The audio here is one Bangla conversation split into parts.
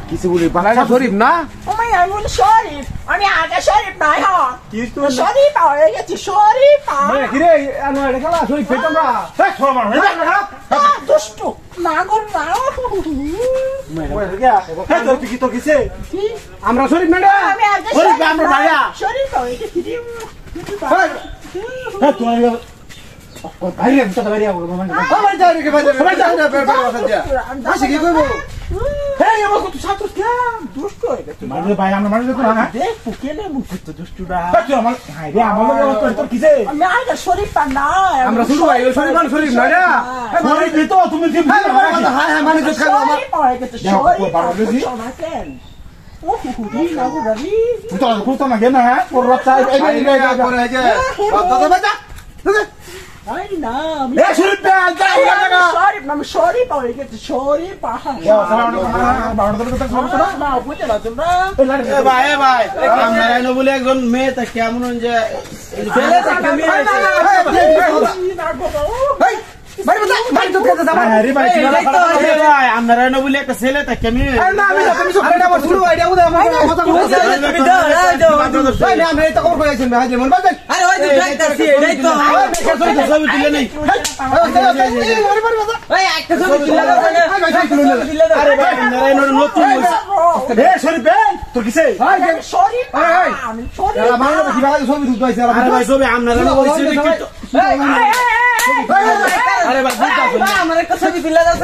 কিছু বলি বাংলা শরীফ না আমি শরীফ আমি আগে শরীফ নাই শরীফ হয়ে গেছি শরীফ কিরে খেলা শরীফ পেতামরা দুষ্টু নাগর আমরা শরীফ ম্যাডাম শরীফ হয়ে গেছি একজন মেয়ে কেমন আমরা বলে একটা ছেলে থাকে আমার একটা ছবি তুলে দাও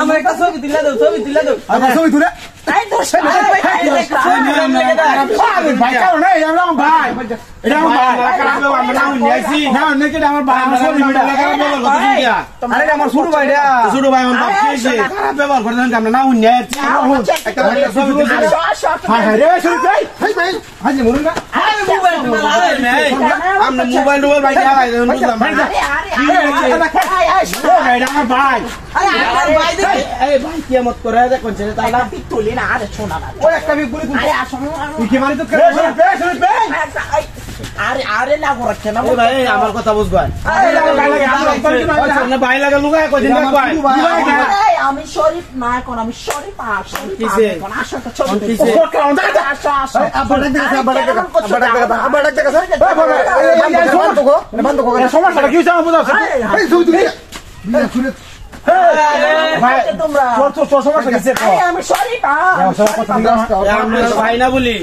আমার একটা ছবি তুলে দাও ছবি তুলে আরে না করছে না আমার কথা বুঝবা ভাই লাগা লুকায় কদিন আমি শরীফ না এখন আমি শরীফ সমস্যাটা কি ভাই না বলি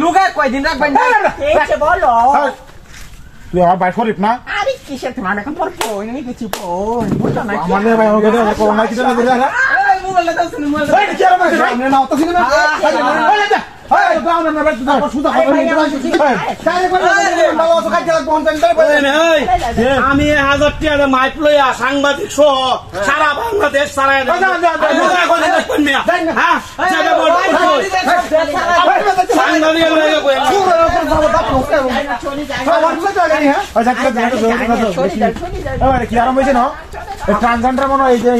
লুগায় কয়দিন রাখবেন বলো তুই আমার ভাই শরীফ না আরে কিসের তোমার এখন পর ফোন নিয়ে গেছি ফোন বুঝছো না আমাদের ভাই আমাকে করোনা কিছু না দিলা না এই মোবাইলটা দাও শুনে মোবাইল এই কি আমার সামনে না অত কিছু না এই দাও না না বেটা দাও সুদা হবে না কারে করে বাবা তো কাজ লাগবে কোন টাইম আমি 1000 টাকা মাইক লইয়া সাংবাদিক সহ সারা বাংলাদেশ সারায় হ্যাঁ জায়গা বল সাংবাদিক লইয়া কই কি আরাম হয়েছে না ট্রান্সজেন্ডার মনে হয় এই যে